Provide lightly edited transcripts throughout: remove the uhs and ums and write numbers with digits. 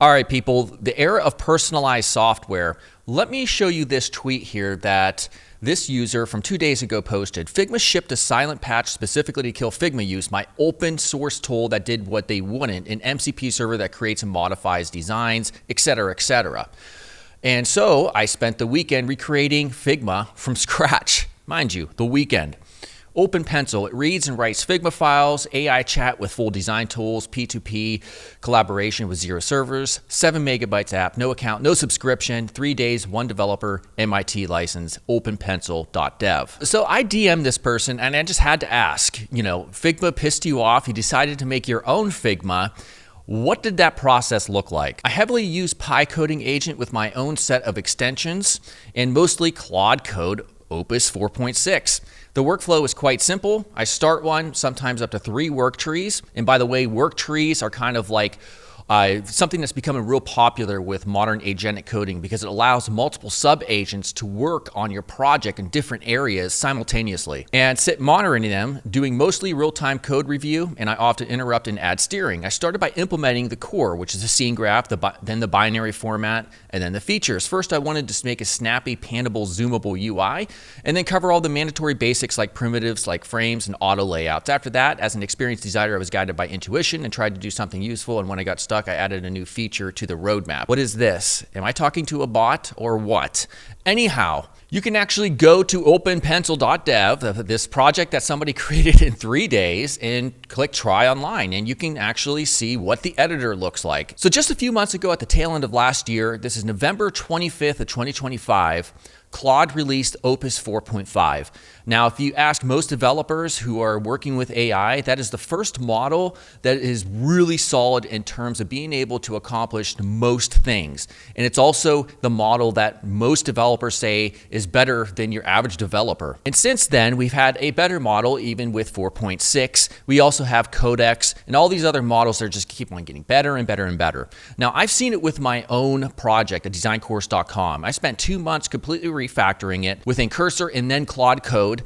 All right, people, the era of personalized software. Let me show you this tweet here that this user from 2 days ago posted. Figma shipped a silent patch specifically to kill Figma use, my open source tool that did what they wouldn't, an MCP server that creates and modifies designs, etc., etc. And so I spent the weekend recreating Figma from scratch. Mind you, the weekend. Open Pencil, it reads and writes Figma files, AI chat with full design tools, P2P collaboration with 0 servers, 7 megabytes app, no account, no subscription, 3 days, 1 developer, MIT license, openpencil.dev. So I DM'd this person and I just had to ask, Figma pissed you off, you decided to make your own Figma. What did that process look like? I heavily use PyCoding agent with my own set of extensions and mostly Claude Code Opus 4.6. The workflow is quite simple. I start one, sometimes up to 3 work trees. And by the way, work trees are kind of like something that's becoming real popular with modern agentic coding because it allows multiple sub-agents to work on your project in different areas simultaneously and sit monitoring them, doing mostly real-time code review, and I often interrupt and add steering. I started by implementing the core, which is the scene graph, then the binary format, and then the features. First, I wanted to make a snappy, panable, zoomable UI, and then cover all the mandatory basics like primitives like frames and auto layouts. After that, as an experienced designer, I was guided by intuition and tried to do something useful, and when I got stuck, I added a new feature to the roadmap. What is this? Am I talking to a bot or what? Anyhow, you can actually go to openpencil.dev, this project that somebody created in 3 days, and click try online, and you can actually see what the editor looks like. So just a few months ago at the tail end of last year, this is November 25th of 2025, Claude released Opus 4.5. Now, if you ask most developers who are working with AI, that is the first model that is really solid in terms of being able to accomplish most things. And it's also the model that most developers say is better than your average developer. And since then, we've had a better model even with 4.6. We also have Codex and all these other models that just keep on getting better and better and better. Now, I've seen it with my own project at DesignCourse.com. I spent 2 months completely refactoring it within Cursor and then Claude Code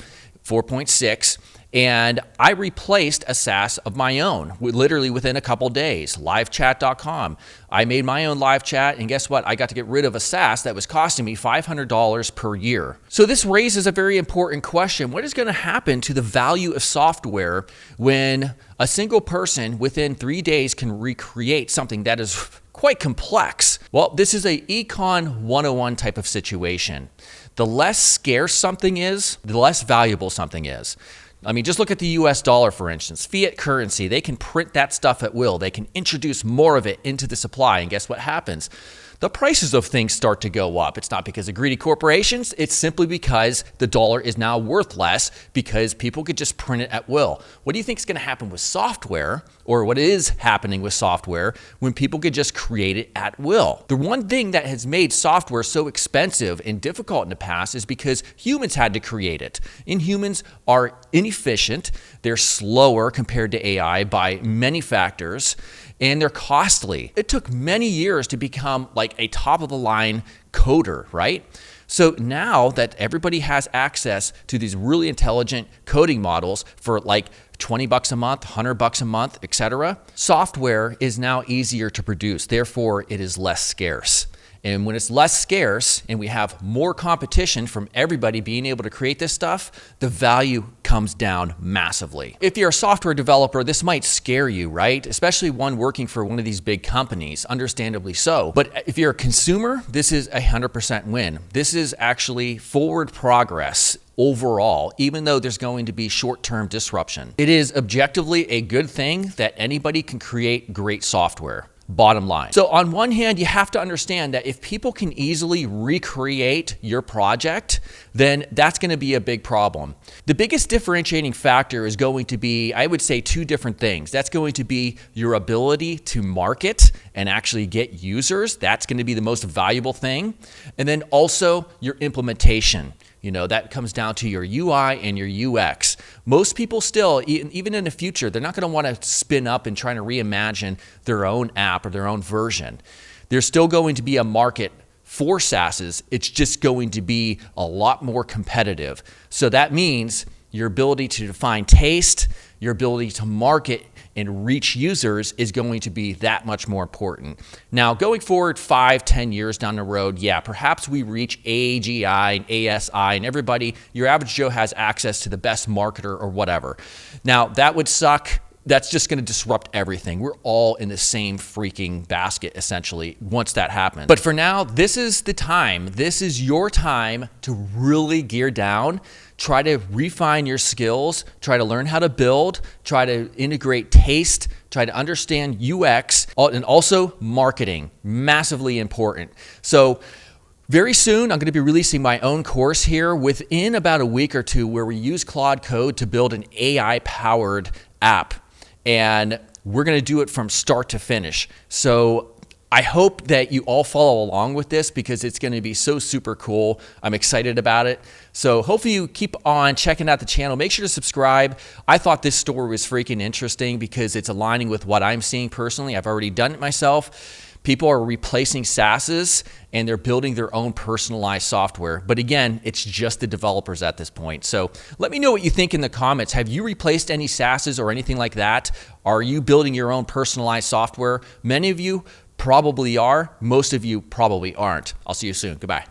4.6, and I replaced a SaaS of my own literally within a couple days. Livechat.com. I made my own live chat, and guess what? I got to get rid of a SaaS that was costing me $500 per year. So this raises a very important question. What is going to happen to the value of software when a single person within 3 days can recreate something that is quite complex? Well, this is a Econ 101 type of situation. The less scarce something is, the less valuable something is. I mean, just look at the US dollar, for instance. Fiat currency, they can print that stuff at will. They can introduce more of it into the supply, and guess what happens? The prices of things start to go up. It's not because of greedy corporations. It's simply because the dollar is now worth less because people could just print it at will. What do you think is going to happen with software, or what is happening with software when people could just create it at will? The one thing that has made software so expensive and difficult in the past is because humans had to create it. And humans are inefficient. They're slower compared to AI by many factors, and they're costly. It took many years to become like a top-of-the-line coder, right? So now that everybody has access to these really intelligent coding models for like $20 a month, $100 a month, etc., software is now easier to produce. Therefore, it is less scarce. And when it's less scarce and we have more competition from everybody being able to create this stuff, the value comes down massively. If you're a software developer, this might scare you, right? Especially one working for one of these big companies, understandably so. But if you're a consumer, this is a 100% win. This is actually forward progress overall, even though there's going to be short-term disruption. It is objectively a good thing that anybody can create great software. Bottom line. So on one hand, you have to understand that if people can easily recreate your project, then that's going to be a big problem. The biggest differentiating factor is going to be, I would say, 2 different things. That's going to be your ability to market and actually get users. That's going to be the most valuable thing. And then also your implementation. That comes down to your UI and your UX. Most people still, even in the future, they're not going to want to spin up and try to reimagine their own app or their own version. There's still going to be a market for SaaSes. It's just going to be a lot more competitive. So that means your ability to define taste, your ability to market and reach users is going to be that much more important. Now, going forward 5-10 years down the road, yeah, perhaps we reach AGI and ASI and everybody, your average Joe has access to the best marketer or whatever. Now, that would suck. That's just going to disrupt everything. We're all in the same freaking basket, essentially, once that happens. But for now, this is the time. This is your time to really gear down, try to refine your skills, try to learn how to build, try to integrate taste, try to understand UX, and also marketing, massively important. So very soon, I'm going to be releasing my own course here within about a week or two where we use Claude Code to build an AI-powered app. And we're going to do it from start to finish. So I hope that you all follow along with this because it's going to be so super cool. I'm excited about it. So hopefully you keep on checking out the channel. Make sure to subscribe. I thought this story was freaking interesting because it's aligning with what I'm seeing personally. I've already done it myself. People are replacing SaaSes and they're building their own personalized software. But again, it's just the developers at this point. So let me know what you think in the comments. Have you replaced any SaaSes or anything like that? Are you building your own personalized software? Many of you probably are. Most of you probably aren't. I'll see you soon. Goodbye.